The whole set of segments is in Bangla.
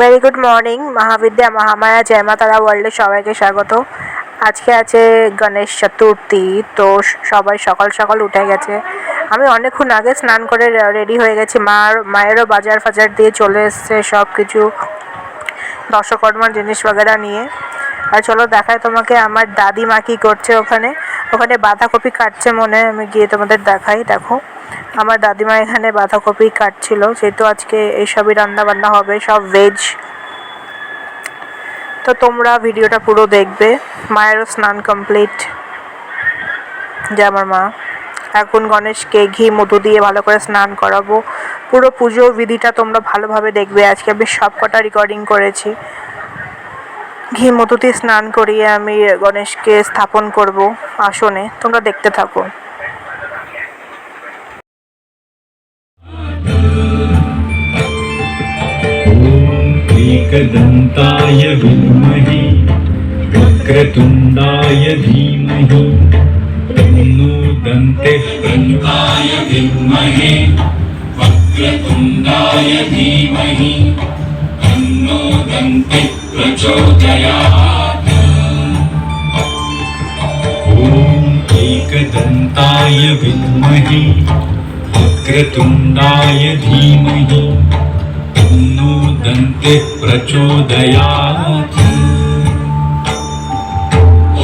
Very good morning. Mahavidya Mahamaya জয় মা তারা ওয়ার্ল্ডে সবাইকে স্বাগত। আজকে আছে গণেশ চতুর্থী, তো সবাই সকাল সকাল উঠে গেছে। আমি অনেকক্ষণ আগে স্নান করে রেডি হয়ে গেছি। মায়েরও বাজার ফাজার দিয়ে চলে এসছে সব কিছু দশকর্মার জিনিস বগেরা নিয়ে। আর চলো দেখায় তোমাকে আমার দাদিমা কি করছে। ওখানে বাঁধাকপি কাটছে মনে হয়, আমি গিয়ে তোমাদের দেখাই। দেখো আমার দাদিমা এখানে বাঁধাকপি কাটছিল, যেহেতু আজকে এইসবই রান্না বান্না হবে, সব ভেজ। তো তোমরা ভিডিওটা পুরো দেখবে। মায়েরও স্নান কমপ্লিট। যে আমার মা এখন গণেশকে ঘি মধু দিয়ে ভালো করে স্নান করাবো। পুরো পুজো বিধিটা তোমরা ভালোভাবে দেখবে। আজকে আমি সব কটা রেকর্ডিং করেছি। ঘি মধু দিয়ে স্নান করিয়ে আমি গণেশকে স্থাপন করব আসনে। তোমরা দেখতে থাকো। एकदन्ताय विद्महे वक्रतुण्डाय धीमहि तन्नो दन्तिः प्रन्ताय विद्महे वक्रतुण्डाय धीमहि तन्नो दन्तिः प्रचोदयात्। ॐ एकदन्ताय विद्महे वक्रतुण्डाय धीमहि तन्नो दन्तिः प्रचोदयात्।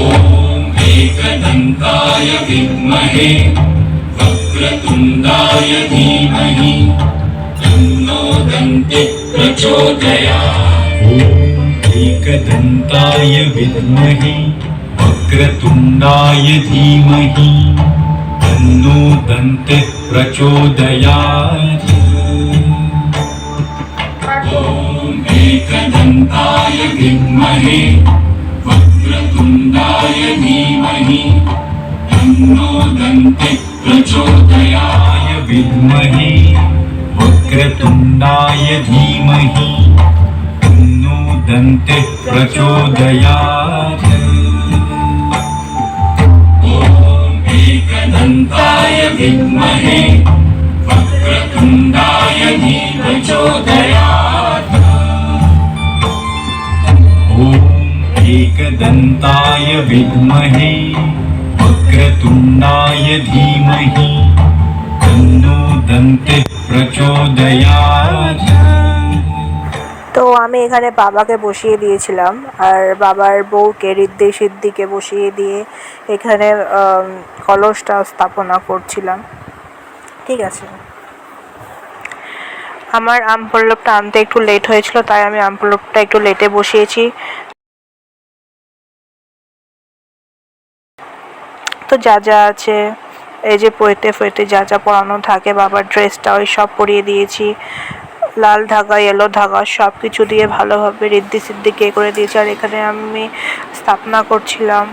ॐ एकदन्ताय विद्महे वक्रतुण्डाय धीमहि तन्नो दन्तिः प्रचोदयात्। ॐ एकदन्ताय विद्महे वक्रतुण्डाय धीमहि तन्नो दन्तिः प्रचोदयात्। एकदन्ताय विद्महे वक्रतुण्डाय धीमहि तन्नो दन्तिः प्रचोदयात्। विद्महे वक्रतुण्डाय धीमहि तन्नो दन्तिः प्रचोदयात्। ॐ एकदन्ताय विद्महे वक्रतुण्डाय धीमहि प्रचोदयात्। एकदन्ताय विद्महे वक्रतुण्डाय धीमहि तन्नो दन्तिः प्रचोदयात्। তো আমি এখানে বাবাকে বসিয়ে দিয়েছিলাম, আর বাবার বউকে ঋদ্ধি সিদ্ধিকে বসিয়ে দিয়ে এখানে কলসটা স্থাপনা করছিলাম। ঠিক আছে। আমার আম পল্লবটা আনতে একটু লেট হয়েছিল, তাই আমি আম পল্লবটা একটু লেটে বসিয়েছি। তো যা যা আছে, এই যে পইতে ফইতে যা যা পরানো থাকে, বাবার ড্রেসটা ওই সব পরিয়ে দিয়েছি। লাল ধাগা, ইয়েলো ধাগা সব কিছু দিয়ে ভালোভাবে ঋদ্ধি সিদ্ধিকে করে দিয়েছি। আর এখানে আমি স্থাপনা করছিলাম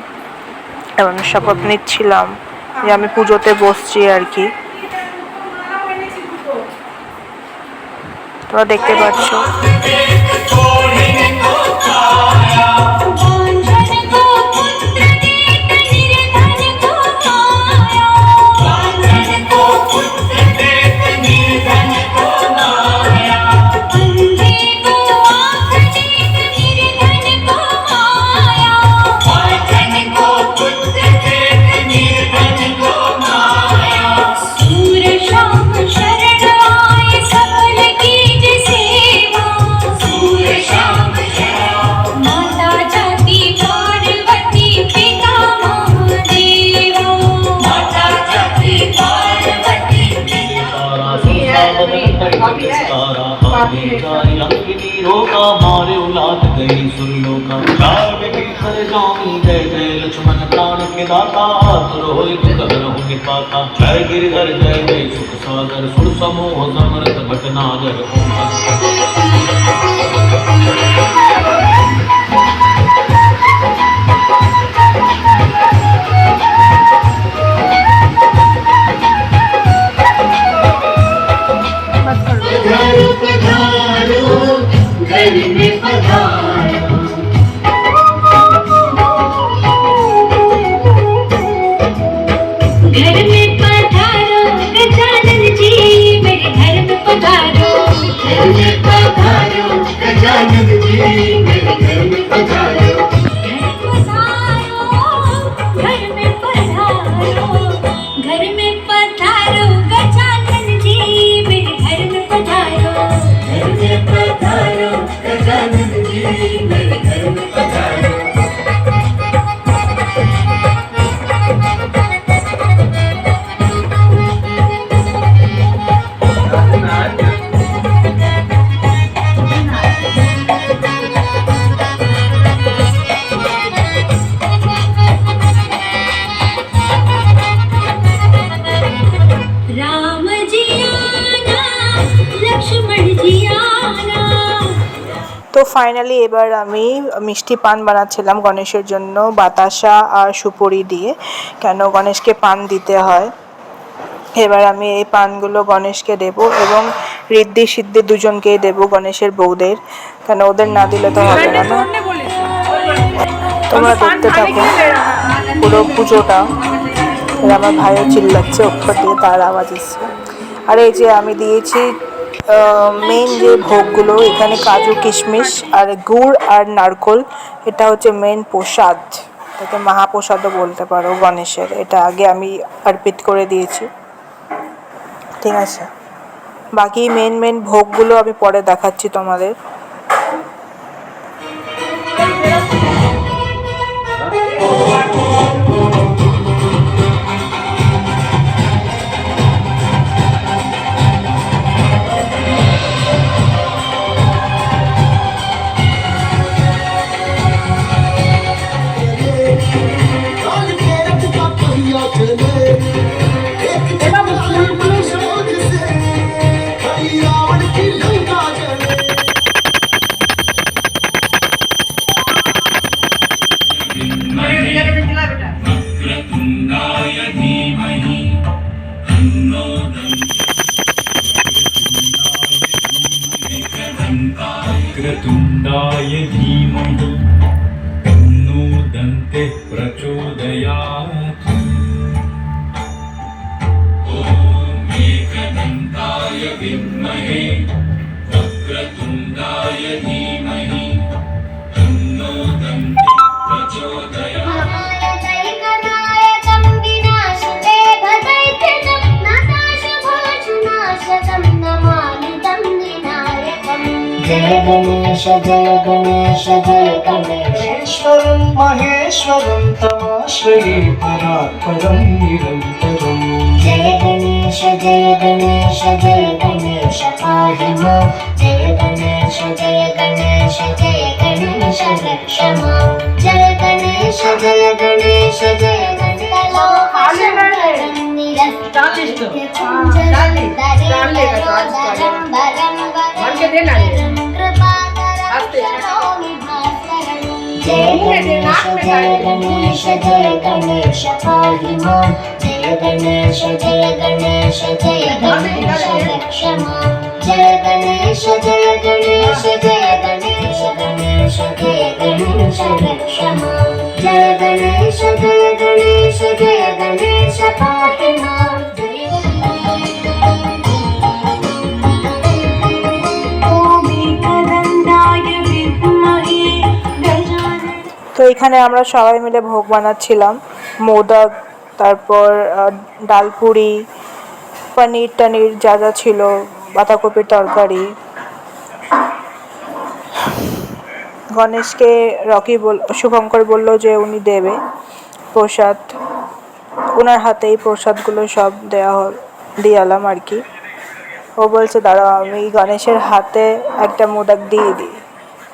এবং শপথ নিচ্ছিলাম যে আমি পুজোতে বসছি আর কি। তোমরা দেখতে পাচ্ছ। मारे उलाद गई सुरलोका सर जामी जय जय लक्ष्मण प्राण के दाता तुर होय दुख हरहु निपाता जय गिरिधर जय जय सुख सागर सुर समूह समर्थ भटनागर তো ফাইনালি এবার আমি মিষ্টি পান বানাচ্ছিলাম গণেশের জন্য, বাতাসা আর সুপুরি দিয়ে, কেন গণেশকে পান দিতে হয়। এবার আমি এই পানগুলো গণেশকে দেব এবং ঋদ্ধি সিদ্ধি দুজনকেই দেব, গণেশের বউদের, কেন ওদের না দিলে তো হবে না। তোমরা দেখতে থাকো পুরো পুজোটা। আমার ভাইও চিল্লাচ্ছে ওপর দিয়ে, তার আওয়াজ এসছে। আর এই যে আমি দিয়েছি মেন যে ভোগগুলো, এখানে কাজু কিশমিশ আর গুড় আর নারকোল, এটা হচ্ছে মেন প্রসাদ, এটাকে মহাপ্রসাদও বলতে পারো গণেশের। এটা আগে আমি অর্পিত করে দিয়েছি, ঠিক আছে। বাকি মেন ভোগগুলো আমি পরে দেখাচ্ছি তোমাদের। वक्रतुण्डाय धीमहि तन्नो वक्रतुण्डाय धीमहि तन्नो दन्तेः प्रचोदयात्। ॐ एकदन्ताय विद्महे वक्रतुण्डाय धीमहि तन्नो दन्तेः प्रचोदयात्। जय गणेश जय गणेश जय गणेश्वरं महेश्वरं तमाश्रये परात्परं निरन्तरम्। जय गणेश जय गणेश जय गणेश पाहि मां। जय गणेश जय गणेश जय गणेश रक्ष मां। जय गणेश जय गणेश जय गणेश जय गणेश जय गणेश पाहि मां। जय गणेश जय गणेश जय गणेश रक्ष मां। जय गणेश जय गणेश जय गणेश गणेश जय गणेश रक्ष मां। जय गणेश जय गणेश जय गणेश पाहि मां। তো এখানে আমরা সবাই মিলে ভোগ বানাচ্ছিলাম, মোদক, তারপর ডালপুরি, পনির টনির যা যা ছিল, বাঁধাকপির তরকারি। গণেশকে শুভঙ্কর বলল যে উনি দেবে প্রসাদ, ওনার হাতেই প্রসাদগুলো সব দিয়ালাম আর কি। ও বলছে দাঁড়াও আমি গণেশের হাতে একটা মোদক দিয়ে দিই।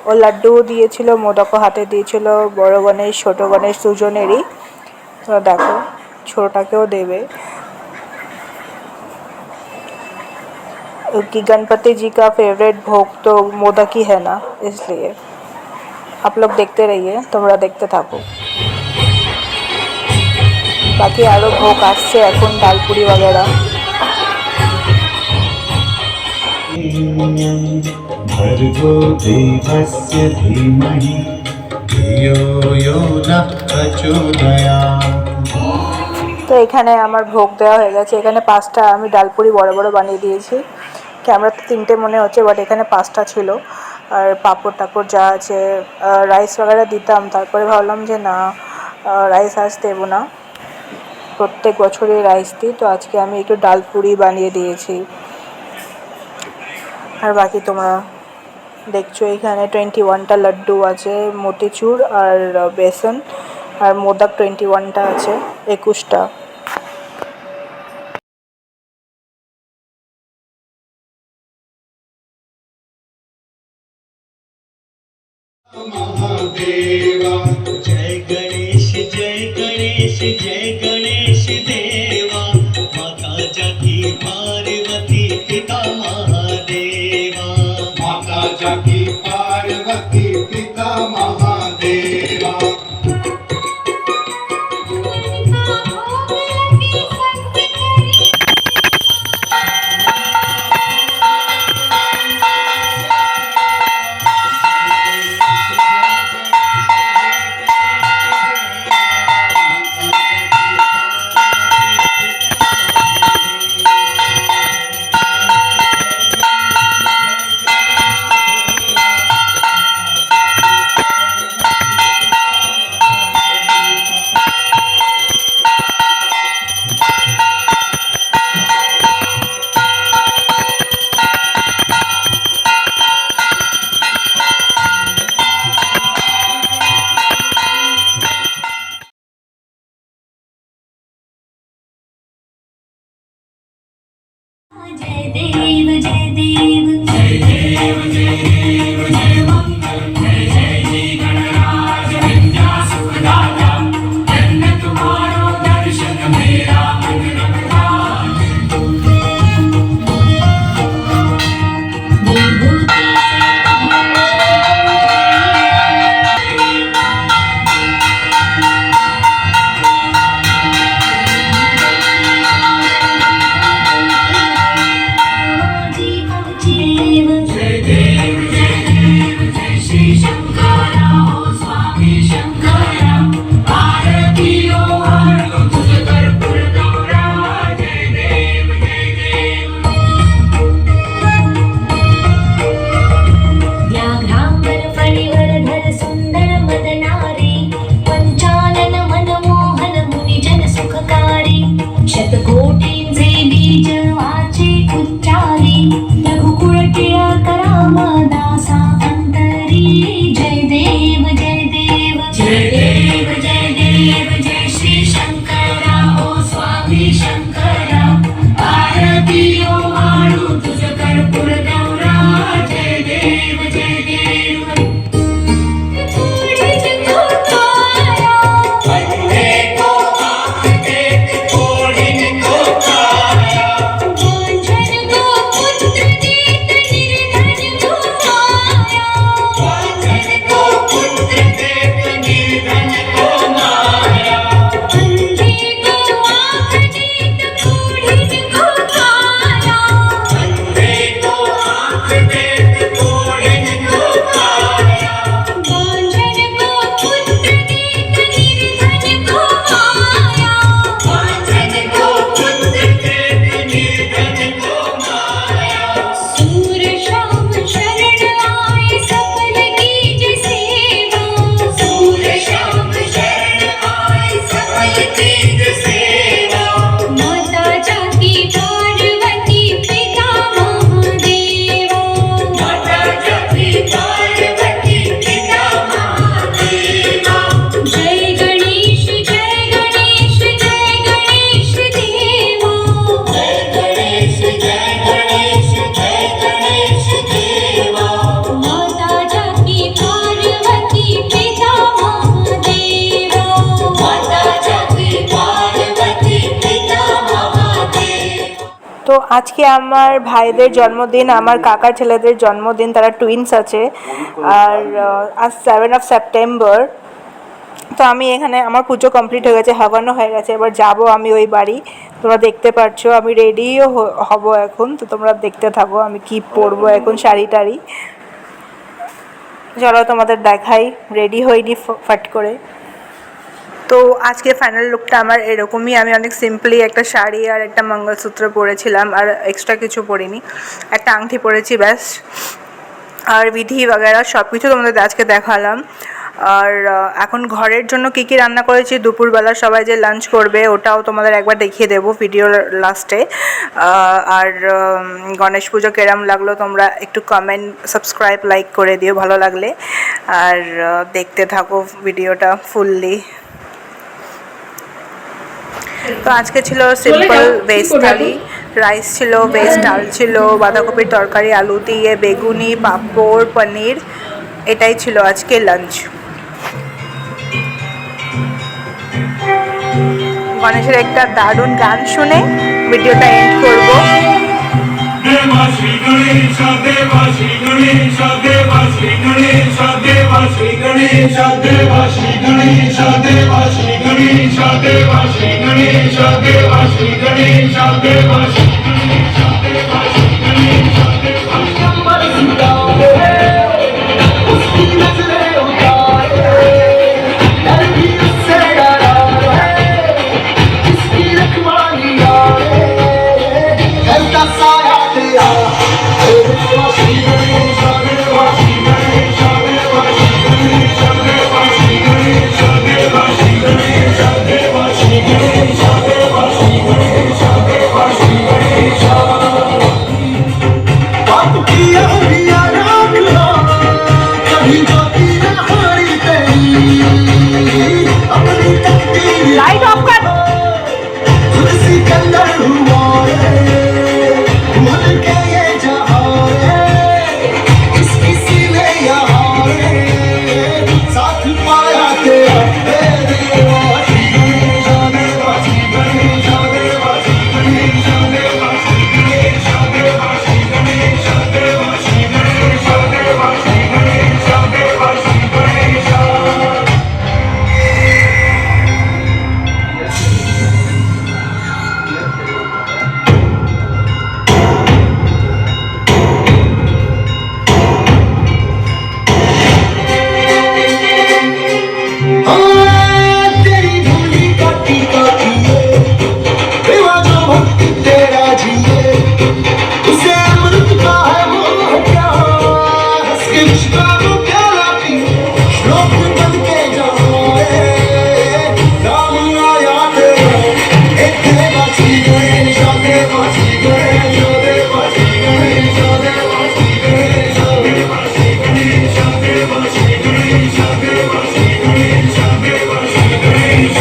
ও লাড্ডুও দিয়েছিল, মোদকও হাতে দিয়েছিল, বড় গণেশ ছোট গণেশ দুজনেরই। তো দেখো ছোটটাকেও देवे, क्योंकि गणपति जी का फेवरेट भोग तो मोदक ही है ना, इसलिए आप लोग देखते रहिए, তোমরা দেখতে থাকো। बाकी आरो भोग আসছে এখন, ডালপুরি वगैरह। भर्गो देवस्य धीमहि धियो यो नः प्रचोदयात्। তো এখানে আমার ভোগ দেওয়া হয়ে গেছে। এখানে 5টা আমি ডালপুরি বড় বড় বানিয়ে দিয়েছি, ক্যামেরাতে 3টে মনে হচ্ছে, বাট এখানে 5টা ছিল। আর পাঁপড় টাপড় যা আছে, রাইস वगैरह দিতাম, তারপরে ভাবলাম যে না রাইস আজ দেবো না, প্রত্যেক বছরই রাইস দিই, তো আজকে আমি একটু ডালপুরি বানিয়ে দিয়েছি। আর বাকি তোমরা দেখছো এখানে 21টা লাড্ডু আছে, মতিচুর আর বেসন, আর মোদক 21টা আছে, 21টা। महादेवा जय गणेश जय गणेश जय गणेश देवा। माता जाकी पार्वती पिता महादेवा। माता जाकी पार्वती पार्वती पिता महादेवा जय देव जय देव जय देव जय देव जय मंगल जय जय जी गणराज विद्या सुखदाता जन्म तुम्हारो दर्शन मेरा मन रखता जय देव जय देव जय श्री शंकरा हो स्वामी शंकरा आरतियो आरतो तुझ कर्पूर गौरा जय देव जय देव व्याघ्रांबर फणिवर धर सुंदर मदनारी पंचानन मनमोहन मुनिजन सुखकारी शतकोटींचे बीज वाचे उच्चारी रघुकुळ टिळा करावा दासा अंतरी जय देव जय देव जय देव जय देव जय श्री शंकरा हो स्वामी शंकरा आरतियो आळू तुझ कर्पूर गौरा जय देव जय देव তো আজকে আমার ভাইদের জন্মদিন, আমার কাকার ছেলেদের জন্মদিন, তারা টুইন্স আছে। আর আজ 7 সেপ্টেম্বর। তো আমি এখানে আমার পুজো কমপ্লিট হয়ে গেছে, হাওয়ানো হয়ে গেছে, এবার যাব আমি ওই বাড়ি। তোমরা দেখতে পাচ্ছ আমি রেডিও হব এখন, তো তোমরা দেখতে থাকো আমি কি পরবো এখন, শাড়ি টাড়ি। চলো তোমাদের দেখাই, রেডি হইনি ফট করে। তো আজকে ফাইনাল লুকটা আমার এরকমই। আমি অনেক সিম্পলি একটা শাড়ি আর একটা মঙ্গলসূত্র পরেছিলাম, আর এক্সট্রা কিছু পরিনি, একটা আংটি পরেছি ব্যাস। আর বিধি বাগেরা সব কিছু তোমাদের আজকে দেখালাম। আর এখন ঘরের জন্য কী কী রান্না করেছি, দুপুরবেলা সবাই যে লাঞ্চ করবে ওটাও তোমাদের একবার দেখিয়ে দেবো ভিডিওর লাস্টে। আর গণেশ পুজো কেরম লাগলো তোমরা একটু কমেন্ট, সাবস্ক্রাইব, লাইক করে দিও ভালো লাগলে। আর দেখতে থাকো ভিডিওটা ফুললি। তো আজকে ছিল সিম্পল ভেজ থালি, রাইস ছিল, ভেজ ডাল ছিল, বাঁধাকপির তরকারি, আলু দিয়ে, বেগুনি, পাঁপড়, পনির, এটাই ছিল আজকে লাঞ্চ। গণেশের একটা দারুণ গান শুনে ভিডিওটা এন্ড করব। देवा श्री गणेश देवा श्री गणेश देवा श्री गणेश देवा श्री गणेश देवा श्री गणेश देवा श्री गणेश देवा श्री गणेश देवा श्री गणेश देवा श्री गणेश देवा श्री गणेश देवा नंबर सितारे उसकी नजरें उतारे डर भी उससे डरा है इसकी रखवाली आए घर का साया तेरा देवा श्री गणेश देवा श्री गणेश देवा श्री गणेश देवा श्री गणेश देवा श्री गणेश देवा श्री गणेश देवा श्री गणेश देवा श्री गणेश बाप किया दिया राम कभी ज्योति न हारी तेरी अपनी तकदीर लाइट ऑफ कर। खुद सिकंदर हुआ है भूल के ये जहां है किसकी सीने यहाँ है साथ पाया तेरा हे देवा श्री गणेश देवा श्री गणेश देवा श्री गणेश देवा श्री गणेश देवा श्री गणेश देवा श्री गणेश देवा श्री गणेश देवा श्री गणेश तेरी भूली काटी काटी देवा जो भक्त तेरा जिए उसे अमृत का है मोह क्या हंस के विश्वा को प्याला पिए श्लोक बन के जाए राम आया तेरा एक देवा श्री गणेश देवा श्री गणेश देवा श्री गणेश देवा श्री गणेश देवा श्री गणेश देवा श्री गणेश देवा श्री गणेश देवा श्री गणेश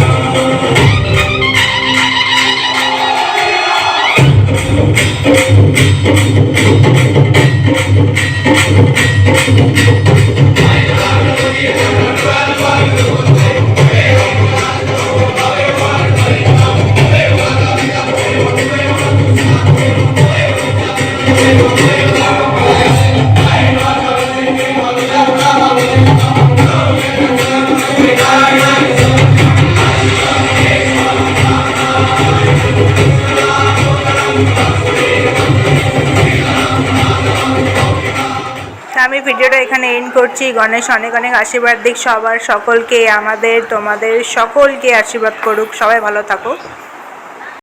আমি ভিডিওটা এখানে এন্ড করছি। গণেশ অনেক অনেক আশীর্বাদ দিক সবার, সকলকে, আমাদের, তোমাদের সকলকে আশীর্বাদ করুক। সবাই ভালো থাকো।